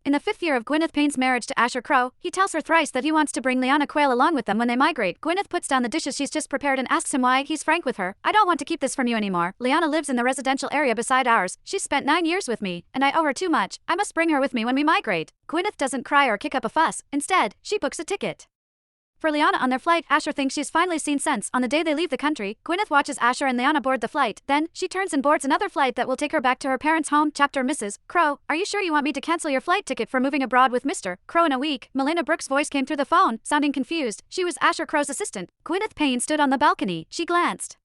In the 5th year of Gwyneth Payne's marriage to Asher Crowe, he tells her thrice that he wants to bring Liana Quayle along with them when they migrate. Gwyneth puts down the dishes she's just prepared and asks him why. He's frank with her. I don't want to keep this from you anymore. Liana lives in the residential area beside ours. She's spent 9 years with me, and I owe her too much. I must bring her with me when we migrate. Gwyneth doesn't cry or kick up a fuss. Instead, she books a ticket for Liana on their flight. Asher thinks she's finally seen sense. On the day they leave the country, Gwyneth watches Asher and Liana board the flight. Then, she turns and boards another flight that will take her back to her parents' home. Chapter Mrs. Crowe, are you sure you want me to cancel your flight ticket for moving abroad with Mr. Crowe in a week? Melina Brooks' voice came through the phone, sounding confused. She was Asher Crowe's assistant. Gwyneth Payne stood on the balcony. She glanced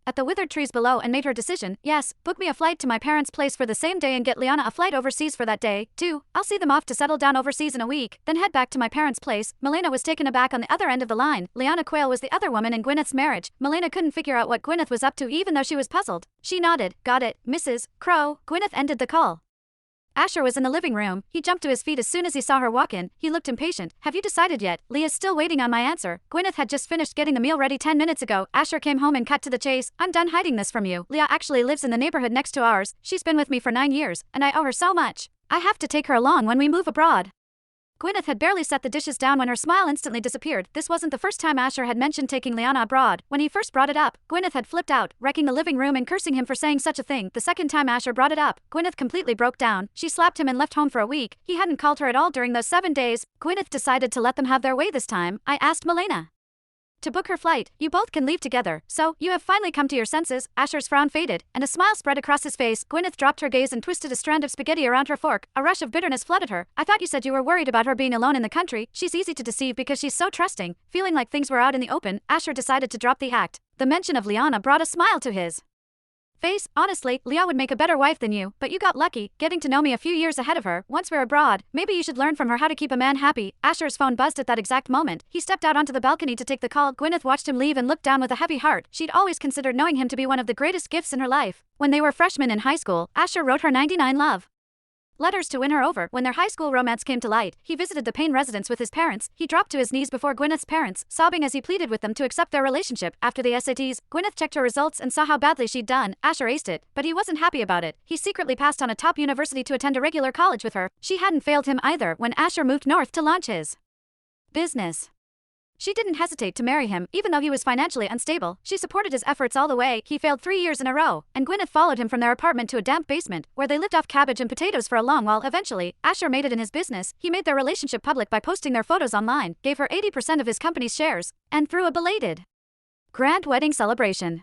at the withered trees below and made her decision. Yes, book me a flight to my parents' place for the same day and get Liana a flight overseas for that day, too. I'll see them off to settle down overseas in a week, then head back to my parents' place. Melina was taken aback on the other end of the line. Liana Quayle was the other woman in Gwyneth's marriage. Melina couldn't figure out what Gwyneth was up to even though she was puzzled. She nodded. Got it, Mrs. Crowe. Gwyneth ended the call. Asher was in the living room. He jumped to his feet as soon as he saw her walk in. He looked impatient. Have you decided yet? Leah's still waiting on my answer. Gwyneth had just finished getting the meal ready 10 minutes ago. Asher came home and cut to the chase. I'm done hiding this from you. Leah actually lives in the neighborhood next to ours. She's been with me for 9 years, and I owe her so much. I have to take her along when we move abroad. Gwyneth had barely set the dishes down when her smile instantly disappeared. This wasn't the first time Asher had mentioned taking Liana abroad. When he first brought it up, Gwyneth had flipped out, wrecking the living room and cursing him for saying such a thing. The second time Asher brought it up, Gwyneth completely broke down. She slapped him and left home for a week. He hadn't called her at all during those 7 days. Gwyneth decided to let them have their way this time. I asked Melina to book her flight. You both can leave together. So, you have finally come to your senses. Asher's frown faded, and a smile spread across his face. Gwyneth dropped her gaze and twisted a strand of spaghetti around her fork. A rush of bitterness flooded her. I thought you said you were worried about her being alone in the country. She's easy to deceive because she's so trusting. Feeling like things were out in the open, Asher decided to drop the act. The mention of Liana brought a smile to his face. Honestly, Leah would make a better wife than you, but you got lucky, getting to know me a few years ahead of her. Once we're abroad, maybe you should learn from her how to keep a man happy. Asher's phone buzzed at that exact moment. He stepped out onto the balcony to take the call. Gwyneth watched him leave and looked down with a heavy heart. She'd always considered knowing him to be one of the greatest gifts in her life. When they were freshmen in high school, Asher wrote her 99 love letters to win her over. When their high school romance came to light, he visited the Payne residence with his parents. He dropped to his knees before Gwyneth's parents, sobbing as he pleaded with them to accept their relationship. After the SATs, Gwyneth checked her results and saw how badly she'd done. Asher aced it, but he wasn't happy about it. He secretly passed on a top university to attend a regular college with her. She hadn't failed him either. When Asher moved north to launch his business, she didn't hesitate to marry him, even though he was financially unstable. She supported his efforts all the way. He failed 3 years in a row, and Gwyneth followed him from their apartment to a damp basement, where they lived off cabbage and potatoes for a long while. Eventually, Asher made it in his business. He made their relationship public by posting their photos online, gave her 80% of his company's shares, and threw a belated grand wedding celebration.